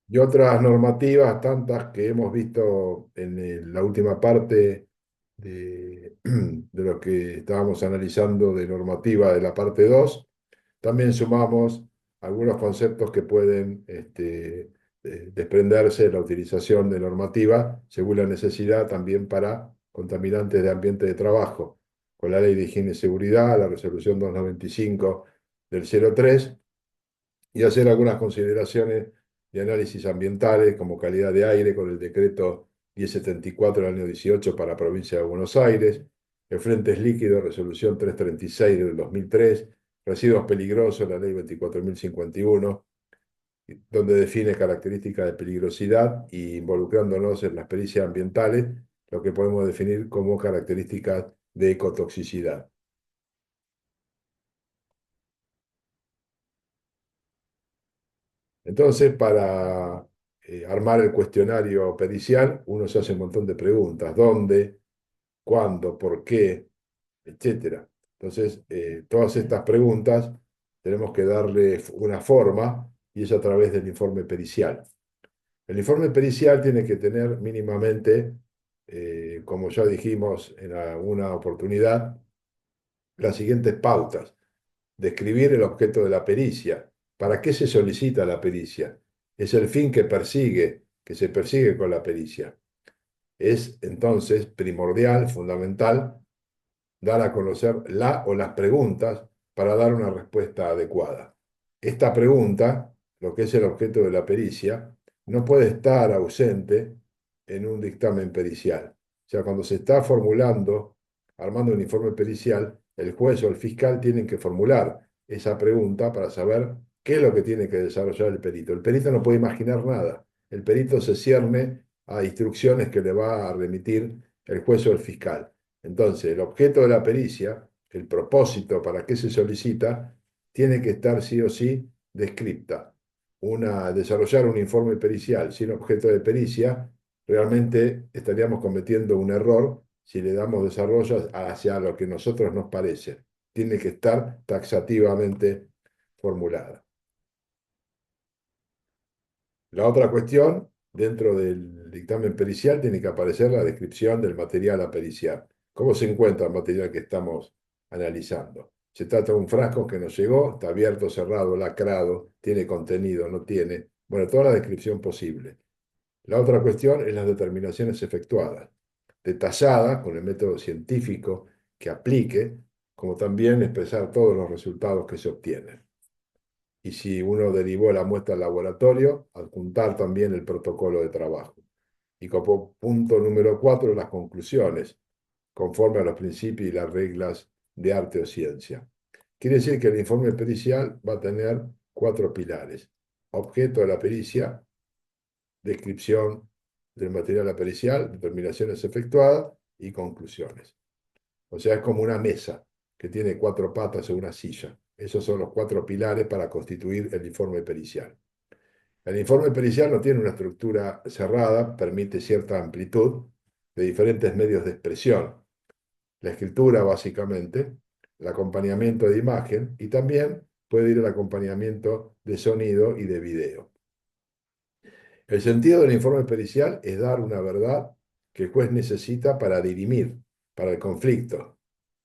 Y otras normativas, tantas que hemos visto en la última parte de lo que estábamos analizando de normativa de la parte 2. También sumamos algunos conceptos que pueden desprenderse de la utilización de normativa según la necesidad también para contaminantes de ambiente de trabajo, con la Ley de Higiene y Seguridad, la Resolución 295 del 03, y hacer algunas consideraciones de análisis ambientales como calidad de aire con el decreto 1074 del año 18 para la provincia de Buenos Aires, efluentes líquidos, resolución 336 del 2003, residuos peligrosos, la ley 24.051, donde define características de peligrosidad y involucrándonos en las pericias ambientales, lo que podemos definir como características de ecotoxicidad. Entonces, para armar el cuestionario pericial, uno se hace un montón de preguntas: ¿dónde? ¿Cuándo? ¿Por qué? Etcétera. Entonces, todas estas preguntas tenemos que darle una forma, y es a través del informe pericial. El informe pericial tiene que tener mínimamente, como ya dijimos en alguna oportunidad, las siguientes pautas: describir el objeto de la pericia. ¿Para qué se solicita la pericia? Es el fin que se persigue con la pericia. Es entonces primordial, fundamental, dar a conocer la o las preguntas para dar una respuesta adecuada. Esta pregunta, lo que es el objeto de la pericia, no puede estar ausente en un dictamen pericial. O sea, cuando se está formulando, armando un informe pericial, el juez o el fiscal tienen que formular esa pregunta para saber qué es lo que tiene que desarrollar el perito. El perito no puede imaginar nada. El perito se cierne a instrucciones que le va a remitir el juez o el fiscal. Entonces, el objeto de la pericia, el propósito para qué se solicita, tiene que estar sí o sí descripta. Desarrollar un informe pericial sin objeto de pericia, realmente estaríamos cometiendo un error si le damos desarrollo hacia lo que a nosotros nos parece. Tiene que estar taxativamente formulada. La otra cuestión, dentro del dictamen pericial tiene que aparecer la descripción del material a periciar. ¿Cómo se encuentra el material que estamos analizando? Se trata de un frasco que nos llegó, está abierto, cerrado, lacrado, tiene contenido, no tiene. Bueno, toda la descripción posible. La otra cuestión es las determinaciones efectuadas, detalladas con el método científico que aplique, como también expresar todos los resultados que se obtienen. Y si uno derivó la muestra al laboratorio, adjuntar también el protocolo de trabajo. Y como punto número 4, las conclusiones, conforme a los principios y las reglas de arte o ciencia. Quiere decir que el informe pericial va a tener 4 pilares: objeto de la pericia, descripción del material pericial, determinaciones efectuadas y conclusiones. O sea, es como una mesa que tiene 4 patas o una silla. Esos son los 4 pilares para constituir el informe pericial. El informe pericial no tiene una estructura cerrada, permite cierta amplitud de diferentes medios de expresión. La escritura, básicamente, el acompañamiento de imagen, y también puede ir el acompañamiento de sonido y de video. El sentido del informe pericial es dar una verdad que el juez necesita para dirimir, para el conflicto,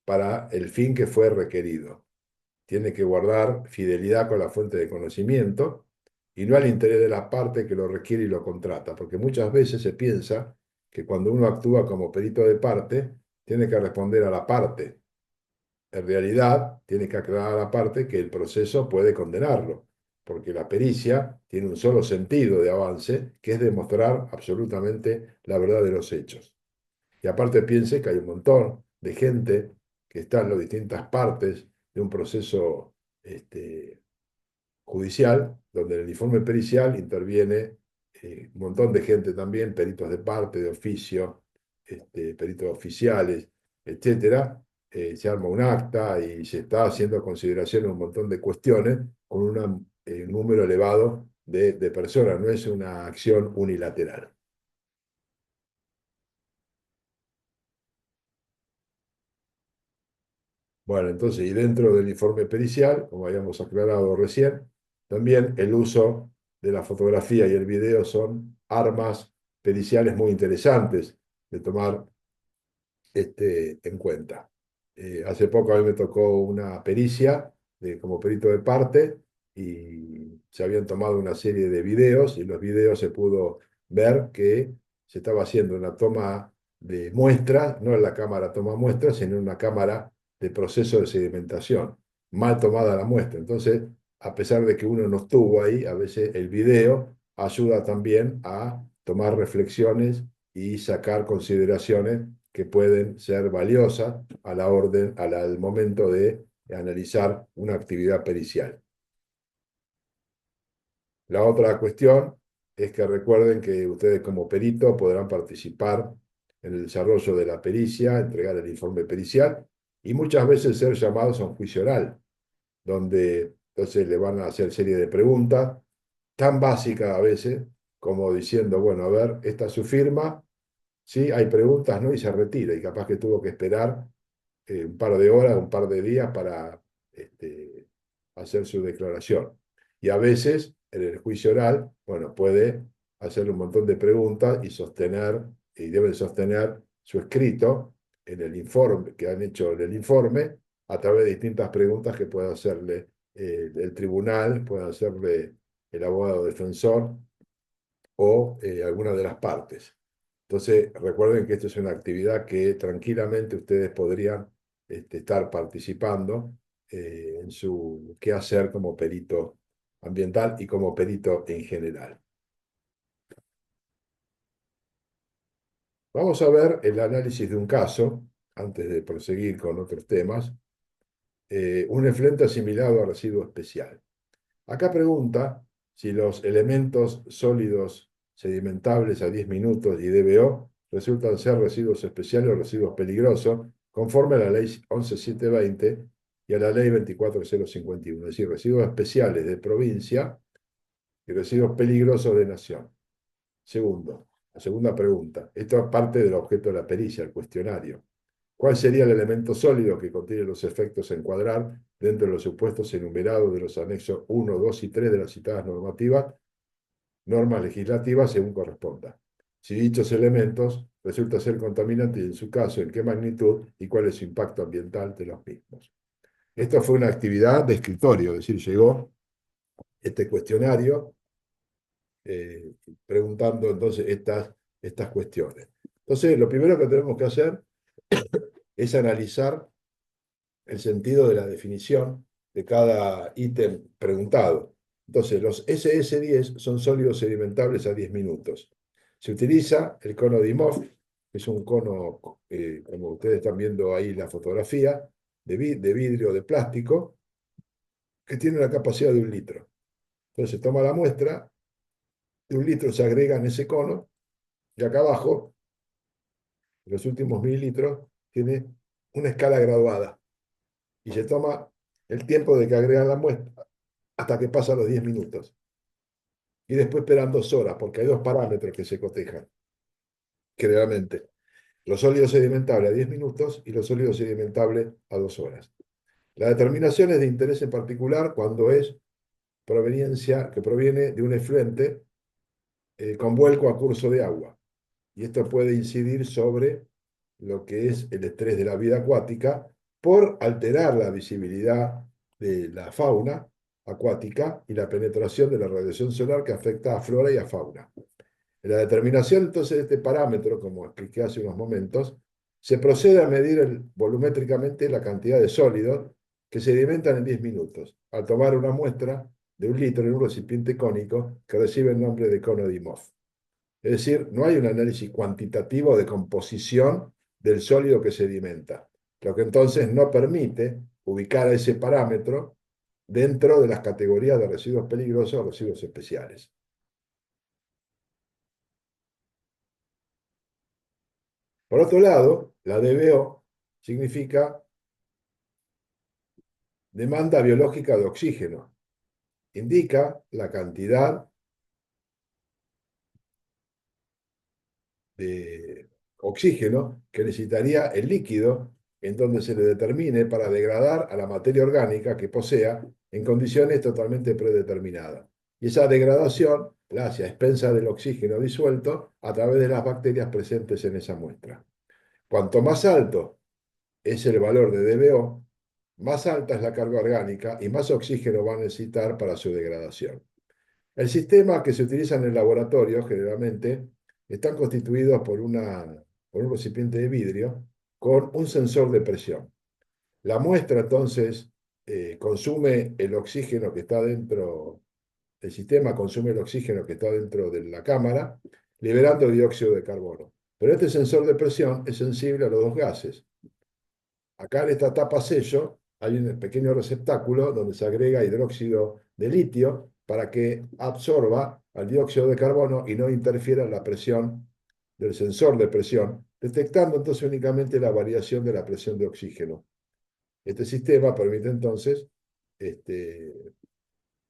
para el fin que fue requerido. Tiene que guardar fidelidad con la fuente de conocimiento y no al interés de la parte que lo requiere y lo contrata, porque muchas veces se piensa que cuando uno actúa como perito de parte, tiene que responder a la parte. En realidad, tiene que aclarar a la parte que el proceso puede condenarlo, porque la pericia tiene un solo sentido de avance, que es demostrar absolutamente la verdad de los hechos. Y aparte piense que hay un montón de gente que está en las distintas partes de un proceso judicial, donde en el informe pericial interviene un montón de gente también, peritos de parte, de oficio, peritos oficiales, etcétera. Se arma un acta y se está haciendo consideración de un montón de cuestiones con un número elevado de personas, no es una acción unilateral. Bueno, entonces, y dentro del informe pericial, como habíamos aclarado recién, también el uso de la fotografía y el video son armas periciales muy interesantes de tomar en cuenta. Hace poco a mí me tocó una pericia como perito de parte y se habían tomado una serie de videos y en los videos se pudo ver que se estaba haciendo una toma de muestra, no en la cámara toma muestras, sino en una cámara de proceso de sedimentación, mal tomada la muestra. Entonces, a pesar de que uno no estuvo ahí, a veces el video ayuda también a tomar reflexiones y sacar consideraciones que pueden ser valiosas a la orden, al momento de analizar una actividad pericial. La otra cuestión es que recuerden que ustedes como perito podrán participar en el desarrollo de la pericia, entregar el informe pericial y muchas veces ser llamados a un juicio oral, donde entonces le van a hacer serie de preguntas tan básicas a veces como diciendo, bueno, a ver, esta es su firma, sí, hay preguntas, ¿no? Y se retira y capaz que tuvo que esperar un par de horas, un par de días para hacer su declaración. Y a veces, en el juicio oral, bueno, puede hacer un montón de preguntas y sostener, y deben sostener su escrito en el informe, que han hecho en el informe, a través de distintas preguntas que puede hacerle el tribunal, puede hacerle el abogado defensor o alguna de las partes. Entonces, recuerden que esto es una actividad que tranquilamente ustedes podrían estar participando en su quehacer como perito ambiental y como perito en general. Vamos a ver el análisis de un caso, antes de proseguir con otros temas, un efluente asimilado a residuo especial. Acá pregunta si los elementos sólidos sedimentables a 10 minutos y DBO resultan ser residuos especiales o residuos peligrosos, conforme a la ley 11720 y a la ley 24051, es decir, residuos especiales de provincia y residuos peligrosos de nación. Segundo, la segunda pregunta. Esto es parte del objeto de la pericia, el cuestionario. ¿Cuál sería el elemento sólido que contiene los efectos a encuadrar dentro de los supuestos enumerados de los anexos 1, 2 y 3 de las citadas normas legislativas según corresponda? Si dichos elementos resultan ser contaminantes y en su caso en qué magnitud y cuál es su impacto ambiental de los mismos. Esto fue una actividad de escritorio, es decir, llegó este cuestionario preguntando entonces estas cuestiones. Entonces, lo primero que tenemos que hacer es analizar el sentido de la definición de cada ítem preguntado. Entonces, los SS10 son sólidos sedimentables a 10 minutos. Se utiliza el cono de Dimov, que es un cono, como ustedes están viendo ahí la fotografía, de vidrio o de plástico, que tiene la capacidad de 1 litro. Entonces, se toma la muestra, de 1 litro se agrega en ese cono, y acá abajo, en los últimos mililitros, tiene una escala graduada. Y se toma el tiempo de que agregan la muestra hasta que pasan los 10 minutos. Y después esperan 2 horas, porque hay dos parámetros que se cotejan, generalmente. Los sólidos sedimentables a 10 minutos y los sólidos sedimentables a 2 horas. La determinación es de interés en particular cuando es proveniencia que proviene de un efluente con vuelco a curso de agua. Y esto puede incidir sobre lo que es el estrés de la vida acuática por alterar la visibilidad de la fauna acuática y la penetración de la radiación solar que afecta a flora y a fauna. En la determinación entonces de este parámetro, como expliqué hace unos momentos, se procede a medir volumétricamente la cantidad de sólidos que se sedimentan en 10 minutos, al tomar una muestra de 1 litro en un recipiente cónico que recibe el nombre de cono de Dimov. Es decir, no hay un análisis cuantitativo de composición del sólido que sedimenta, lo que entonces no permite ubicar a ese parámetro dentro de las categorías de residuos peligrosos o residuos especiales. Por otro lado, la DBO significa demanda biológica de oxígeno. Indica la cantidad de oxígeno que necesitaría el líquido en donde se le determine para degradar a la materia orgánica que posea en condiciones totalmente predeterminadas. Y esa degradación la hace a expensas del oxígeno disuelto a través de las bacterias presentes en esa muestra. Cuanto más alto es el valor de DBO, más alta es la carga orgánica y más oxígeno va a necesitar para su degradación. El sistema que se utiliza en el laboratorio generalmente están constituidos por un recipiente de vidrio con un sensor de presión. La muestra entonces consume el oxígeno que está dentro, el sistema consume el oxígeno que está dentro de la cámara, liberando dióxido de carbono. Pero este sensor de presión es sensible a los dos gases. Acá en esta tapa sello hay un pequeño receptáculo donde se agrega hidróxido de litio para que absorba al dióxido de carbono y no interfiera en la presión del sensor de presión, detectando entonces únicamente la variación de la presión de oxígeno. Este sistema permite entonces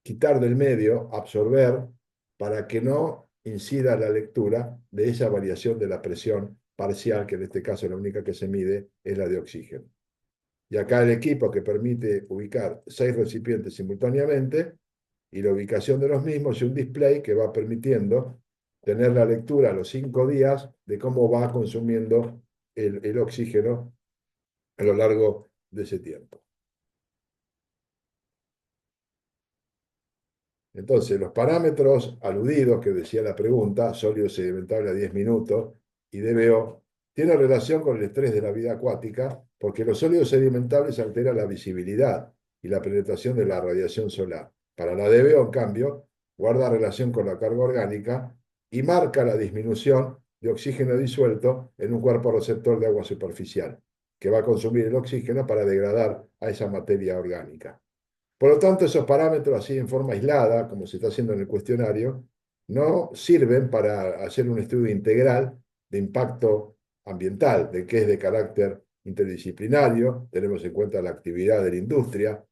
quitar del medio, absorber, para que no incida la lectura de esa variación de la presión parcial, que en este caso la única que se mide es la de oxígeno. Y acá el equipo que permite ubicar 6 recipientes simultáneamente y la ubicación de los mismos y un display que va permitiendo tener la lectura a los 5 días de cómo va consumiendo el oxígeno a lo largo de ese tiempo. Entonces, los parámetros aludidos que decía la pregunta, sólido sedimentable a 10 minutos y DBO, tienen relación con el estrés de la vida acuática porque los sólidos sedimentables alteran la visibilidad y la penetración de la radiación solar. Para la DBO, en cambio, guarda relación con la carga orgánica y marca la disminución de oxígeno disuelto en un cuerpo receptor de agua superficial, que va a consumir el oxígeno para degradar a esa materia orgánica. Por lo tanto, esos parámetros así en forma aislada, como se está haciendo en el cuestionario, no sirven para hacer un estudio integral de impacto ambiental, de qué es de carácter interdisciplinario, tenemos en cuenta la actividad de la industria,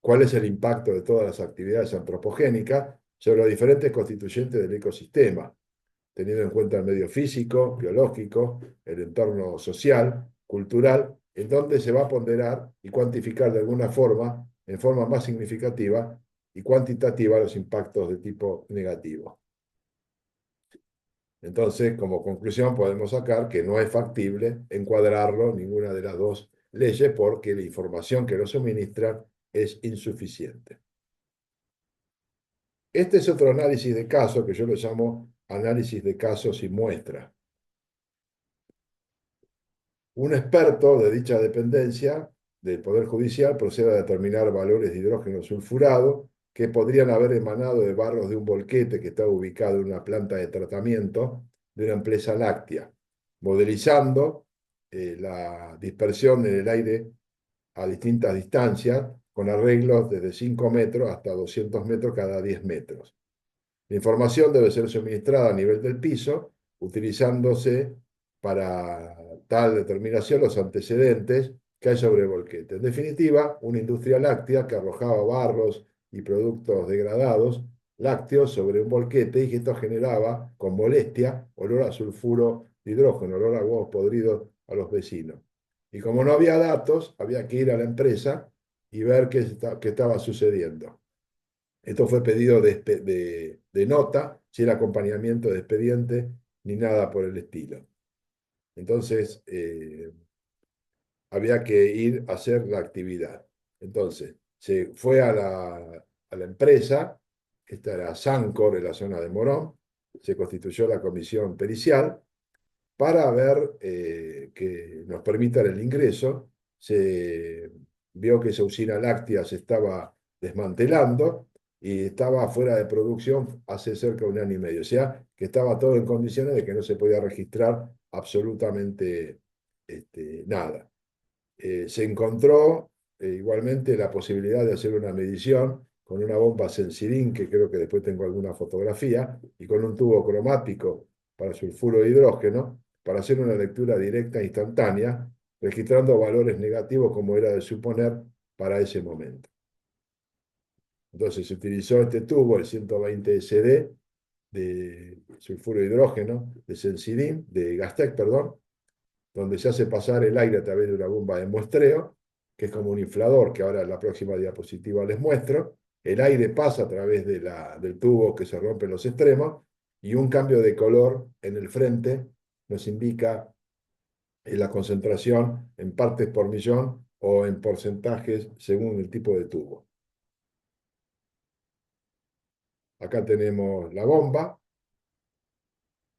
cuál es el impacto de todas las actividades antropogénicas sobre los diferentes constituyentes del ecosistema, teniendo en cuenta el medio físico, biológico, el entorno social, cultural, en donde se va a ponderar y cuantificar de alguna forma, en forma más significativa y cuantitativa, los impactos de tipo negativo. Entonces, como conclusión, podemos sacar que no es factible encuadrarlo en ninguna de las dos leyes porque la información que lo suministran es insuficiente. Este es otro análisis de casos que yo lo llamo análisis de casos y muestras. Un experto de dicha dependencia del Poder Judicial procede a determinar valores de hidrógeno sulfurado que podrían haber emanado de barros de un volquete que estaba ubicado en una planta de tratamiento de una empresa láctea, modelizando la dispersión en el aire a distintas distancias, con arreglos desde 5 metros hasta 200 metros cada 10 metros. La información debe ser suministrada a nivel del piso, utilizándose para tal determinación los antecedentes que hay sobre el volquete. En definitiva, una industria láctea que arrojaba barros y productos degradados lácteos sobre un volquete y que esto generaba con molestia olor a sulfuro de hidrógeno, olor a huevos podridos a los vecinos. Y como no había datos, había que ir a la empresa y ver qué estaba sucediendo. Esto fue pedido de nota, sin acompañamiento de expediente ni nada por el estilo. Entonces, había que ir a hacer la actividad. Entonces, se fue a la empresa, esta era Sancor en la zona de Morón, se constituyó la comisión pericial para ver que nos permitan el ingreso. Se vio que esa usina láctea se estaba desmantelando y estaba fuera de producción hace cerca de 1 año y medio. O sea, que estaba todo en condiciones de que no se podía registrar absolutamente nada. Se encontró igualmente la posibilidad de hacer una medición con una bomba Sensirin, que creo que después tengo alguna fotografía, y con un tubo cromático para sulfuro de hidrógeno, para hacer una lectura directa e instantánea, registrando valores negativos como era de suponer para ese momento. Entonces se utilizó este tubo, el 120 SD, de sulfuro de hidrógeno, de Sensirin, de Gastec, perdón, donde se hace pasar el aire a través de una bomba de muestreo, que es como un inflador, que ahora en la próxima diapositiva les muestro, el aire pasa a través del tubo que se rompe en los extremos y un cambio de color en el frente nos indica la concentración en partes por millón o en porcentajes según el tipo de tubo. Acá tenemos la bomba,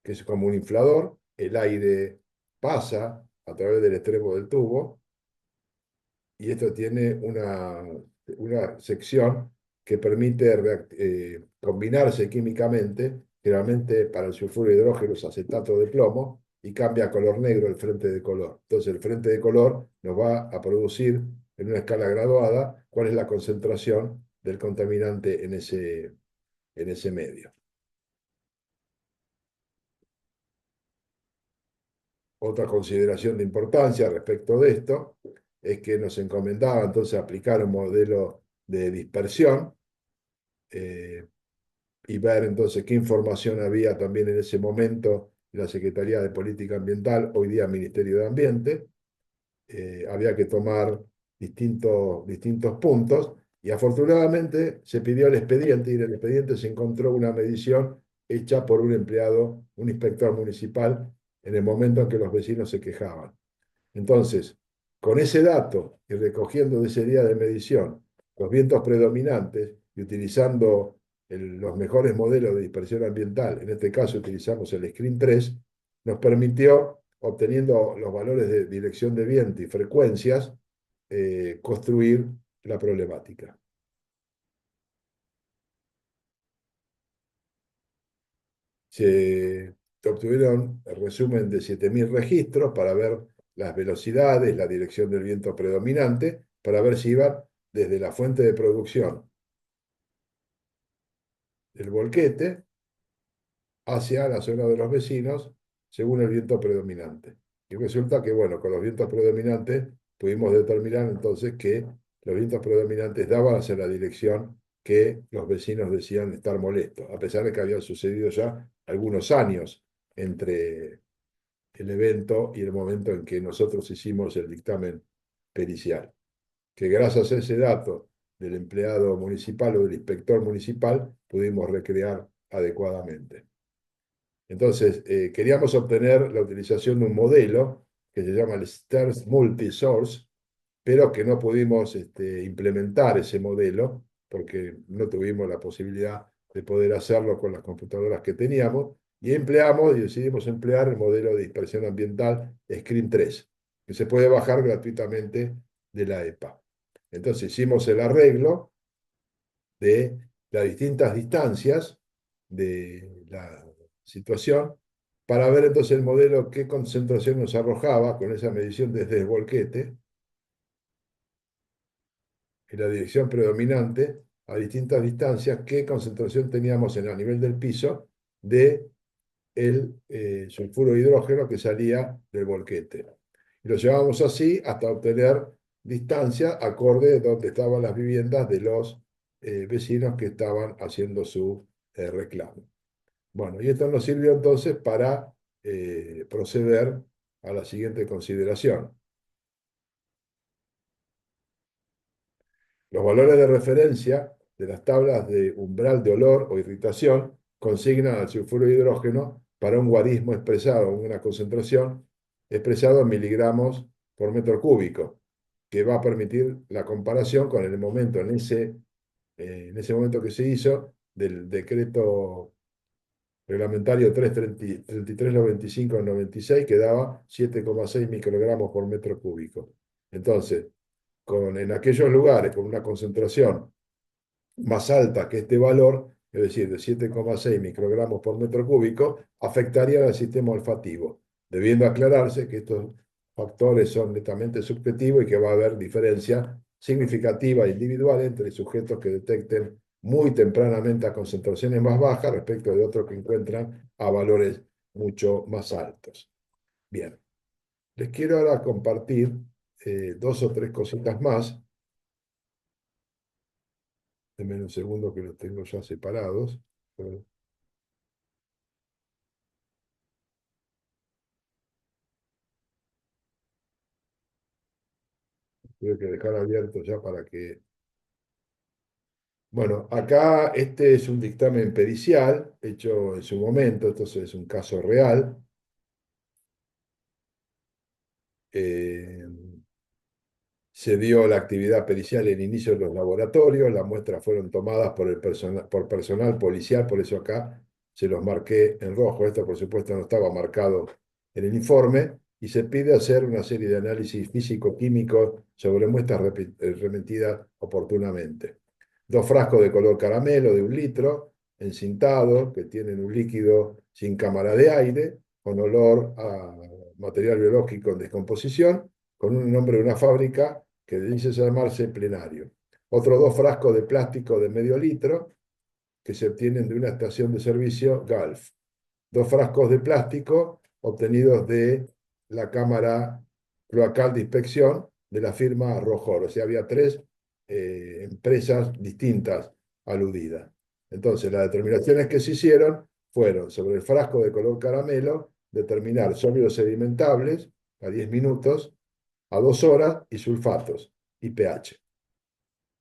que es como un inflador, el aire pasa a través del extremo del tubo y esto tiene una sección que permite combinarse químicamente, generalmente para el sulfuro de hidrógeno es acetato de plomo, y cambia a color negro el frente de color. Entonces el frente de color nos va a producir en una escala graduada cuál es la concentración del contaminante en ese medio. Otra consideración de importancia respecto de esto es que nos encomendaba entonces aplicar un modelo de dispersión eh, y ver entonces qué información había también en ese momento en la Secretaría de Política Ambiental, hoy día Ministerio de Ambiente. Había que tomar distintos puntos y afortunadamente se pidió el expediente y en el expediente se encontró una medición hecha por un empleado, un inspector municipal, en el momento en que los vecinos se quejaban. Entonces, con ese dato y recogiendo de ese día de medición los vientos predominantes y utilizando los mejores modelos de dispersión ambiental, en este caso utilizamos el Screen 3, nos permitió, obteniendo los valores de dirección de viento y frecuencias, construir la problemática. Se obtuvieron el resumen de 7.000 registros para ver las velocidades, la dirección del viento predominante, para ver si iban desde la fuente de producción del volquete hacia la zona de los vecinos según el viento predominante. Y resulta que, bueno, con los vientos predominantes pudimos determinar entonces que los vientos predominantes daban hacia la dirección que los vecinos decían estar molestos, a pesar de que habían sucedido ya algunos años entre el evento y el momento en que nosotros hicimos el dictamen pericial, que gracias a ese dato del empleado municipal o del inspector municipal pudimos recrear adecuadamente. Entonces, queríamos obtener la utilización de un modelo que se llama el STERS Multisource, pero que no pudimos implementar ese modelo porque no tuvimos la posibilidad de poder hacerlo con las computadoras que teníamos y empleamos y decidimos emplear el modelo de dispersión ambiental Screen 3, que se puede bajar gratuitamente de la EPA. Entonces hicimos el arreglo de las distintas distancias de la situación para ver entonces el modelo qué concentración nos arrojaba con esa medición desde el volquete y la dirección predominante a distintas distancias, qué concentración teníamos a nivel del piso de el sulfuro de hidrógeno que salía del volquete. Y lo llevábamos así hasta obtener distancia acorde a donde estaban las viviendas de los vecinos que estaban haciendo su reclamo. Bueno, y esto nos sirvió entonces para proceder a la siguiente consideración. Los valores de referencia de las tablas de umbral de olor o irritación consignan al sulfuro de hidrógeno para un guarismo expresado en una concentración expresado en miligramos por metro cúbico, que va a permitir la comparación con el momento en ese momento que se hizo del decreto reglamentario 33395 del 96, que daba 7,6 microgramos por metro cúbico. Entonces, en aquellos lugares con una concentración más alta que este valor, es decir, de 7,6 microgramos por metro cúbico, afectarían al sistema olfativo, debiendo aclararse que estos factores son netamente subjetivos y que va a haber diferencia significativa e individual entre sujetos que detecten muy tempranamente a concentraciones más bajas respecto de otros que encuentran a valores mucho más altos. Bien, les quiero ahora compartir dos o tres cositas más. Denme un segundo que los tengo ya separados. Tuve que dejar abierto ya para que Bueno, acá este es un dictamen pericial hecho en su momento, entonces es un caso real. Eh, Se dio la actividad pericial en inicio de los laboratorios, las muestras fueron tomadas por personal policial, por eso acá se los marqué en rojo. Esto, por supuesto, no estaba marcado en el informe y se pide hacer una serie de análisis físico-químicos sobre muestras remitidas oportunamente. Dos frascos de color caramelo de 1 litro, encintados, que tienen un líquido sin cámara de aire, con olor a material biológico en descomposición, con un nombre de una fábrica que dice llamarse Plenario. Otros dos frascos de plástico de medio litro que se obtienen de una estación de servicio Gulf. Dos frascos de plástico obtenidos de la cámara cloacal de inspección de la firma Rojor. O sea, había tres empresas distintas aludidas. Entonces, las determinaciones que se hicieron fueron sobre el frasco de color caramelo, determinar sólidos sedimentables a 10 minutos, a 2 horas y sulfatos y pH.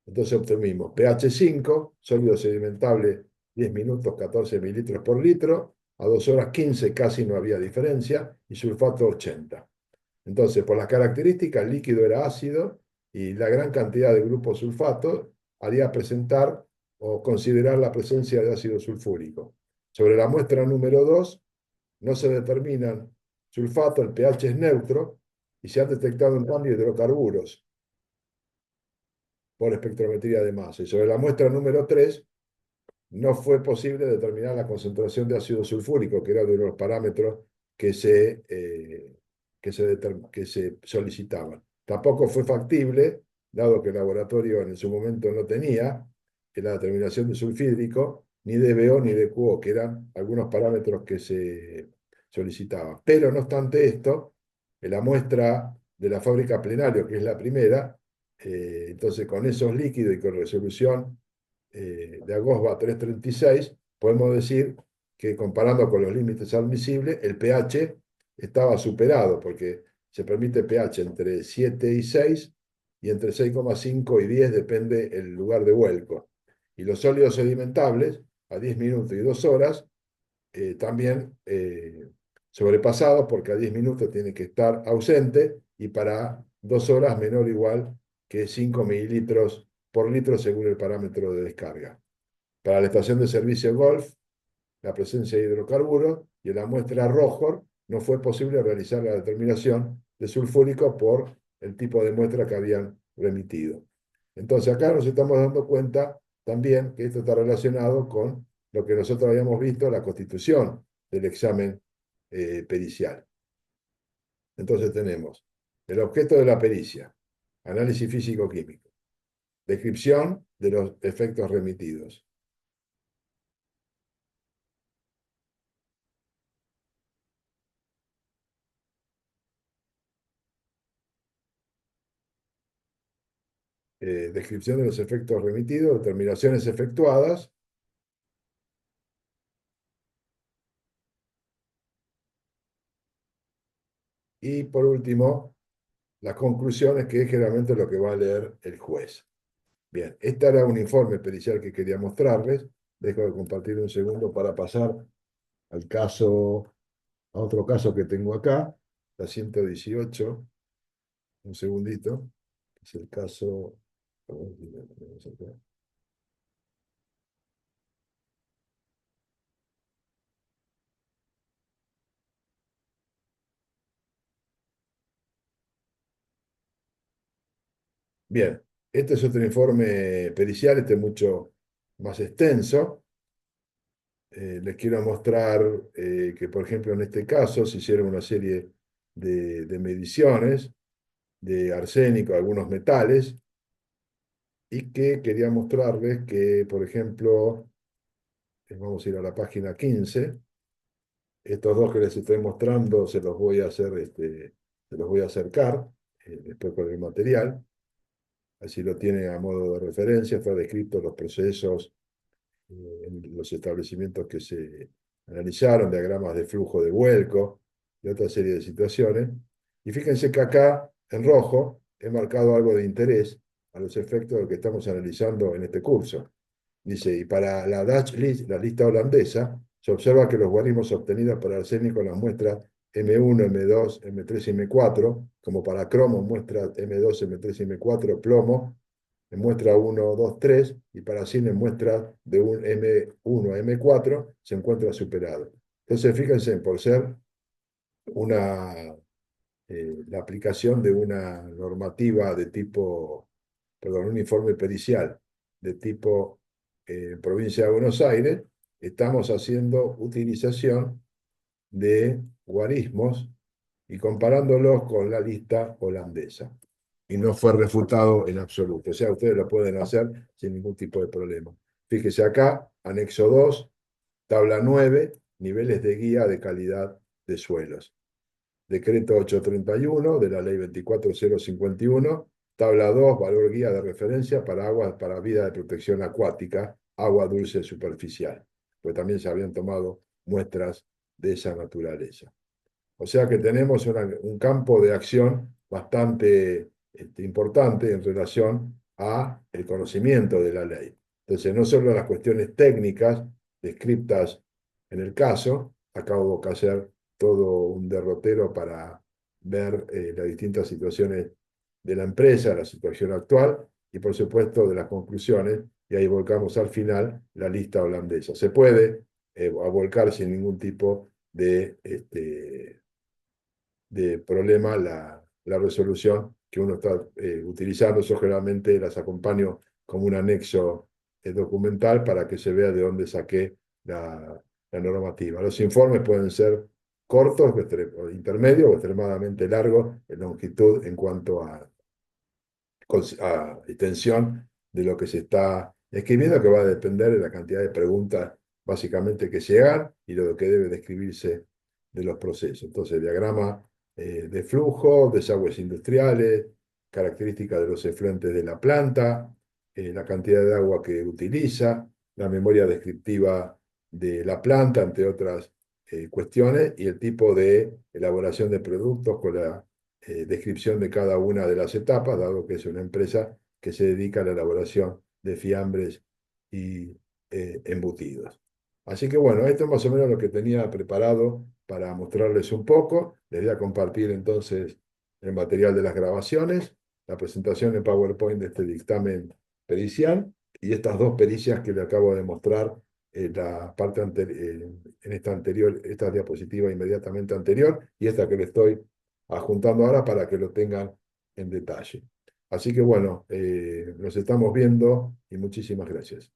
Entonces obtuvimos pH 5, sólido sedimentable 10 minutos, 14 mililitros por litro, a 2 horas 15 casi no había diferencia, y sulfato 80. Entonces, por las características, el líquido era ácido y la gran cantidad de grupo sulfato haría presentar o considerar la presencia de ácido sulfúrico. Sobre la muestra número 2 no se determinan sulfato, el pH es neutro y se han detectado en cambio hidrocarburos por espectrometría de masa. Y sobre la muestra número 3 no fue posible determinar la concentración de ácido sulfúrico, que era uno de los parámetros que que se solicitaban. Tampoco fue factible, dado que el laboratorio en su momento no tenía la determinación de sulfídrico, ni de BO ni de QO, que eran algunos parámetros que se solicitaban. Pero no obstante esto, en la muestra de la fábrica Plenario, que es la primera, entonces con esos líquidos y con resolución de AGOSBA 336, podemos decir que comparando con los límites admisibles, el pH estaba superado, porque se permite pH entre 7 y 6, y entre 6,5 y 10 depende el lugar de vuelco. Y los sólidos sedimentables, a 10 minutos y 2 horas, también sobrepasados, porque a 10 minutos tiene que estar ausente, y para 2 horas menor o igual que 5 mililitros por litro según el parámetro de descarga. Para la estación de servicio Golf, la presencia de hidrocarburos, y en la muestra Rojor no fue posible realizar la determinación de sulfúrico por el tipo de muestra que habían remitido. Entonces acá nos estamos dando cuenta también que esto está relacionado con lo que nosotros habíamos visto, la constitución del examen pericial. Entonces tenemos el objeto de la pericia, análisis físico-químico, descripción de los efectos remitidos, descripción de los efectos remitidos, determinaciones efectuadas, y por último, las conclusiones, que es generalmente lo que va a leer el juez. Bien, este era un informe pericial que quería mostrarles. Dejo de compartir un segundo para pasar al caso, a otro caso que tengo acá, la 118, un segundito, que es el caso. Bien, este es otro informe pericial, este es mucho más extenso. Les quiero mostrar que, por ejemplo, en este caso se hicieron una serie de mediciones de arsénico, algunos metales, y que quería mostrarles que, por ejemplo, vamos a ir a la página 15. Estos dos que les estoy mostrando se los voy a hacer, se los voy a acercar después con el material, así lo tienen a modo de referencia. Está descrito los procesos en los establecimientos que se analizaron, diagramas de flujo de vuelco y otra serie de situaciones. Y fíjense que acá, en rojo, he marcado algo de interés a los efectos de lo que estamos analizando en este curso. Dice, y para la Dutch list, la lista holandesa, se observa que los guarismos obtenidos para arsénico en las muestras M1, M2, M3 y M4, como para cromo, muestra M2, M3 y M4, plomo, en muestra 1, 2, 3, y para zinc en muestra de un M1 a M4, se encuentra superado. Entonces, fíjense, por ser una, la aplicación de una normativa de tipo, perdón, un informe pericial de tipo Provincia de Buenos Aires, estamos haciendo utilización de guarismos y comparándolos con la lista holandesa. Y no fue refutado en absoluto. O sea, ustedes lo pueden hacer sin ningún tipo de problema. Fíjese acá, anexo 2, tabla 9, niveles de guía de calidad de suelos. Decreto 831 de la ley 24051, tabla 2, valor guía de referencia para aguas para vida de protección acuática, agua dulce superficial, pues también se habían tomado muestras de esa naturaleza. O sea que tenemos un campo de acción bastante importante en relación a el conocimiento de la ley. Entonces, no solo las cuestiones técnicas descritas en el caso, acabo de hacer todo un derrotero para ver las distintas situaciones de la empresa, la situación actual y, por supuesto, de las conclusiones, y ahí volcamos al final la lista holandesa. Se puede volcar sin ningún tipo de problema la resolución que uno está utilizando. Yo generalmente las acompaño como un anexo documental para que se vea de dónde saqué la normativa. Los informes pueden ser cortos, o intermedios o extremadamente largos en longitud en cuanto a extensión de lo que se está escribiendo, que va a depender de la cantidad de preguntas básicamente que se hagan y de lo que debe describirse de los procesos. Entonces, diagrama de flujo, desagües industriales, características de los efluentes de la planta, la cantidad de agua que utiliza, la memoria descriptiva de la planta, entre otras cuestiones, y el tipo de elaboración de productos con la descripción de cada una de las etapas, dado que es una empresa que se dedica a la elaboración de fiambres y embutidos. Así que bueno, esto es más o menos lo que tenía preparado para mostrarles un poco. Les voy a compartir entonces el material de las grabaciones, la presentación en PowerPoint de este dictamen pericial y estas dos pericias que le acabo de mostrar en la parte en esta anterior, esta diapositiva inmediatamente anterior y esta que le estoy adjuntando ahora para que lo tengan en detalle. Así que bueno, nos estamos viendo y muchísimas gracias.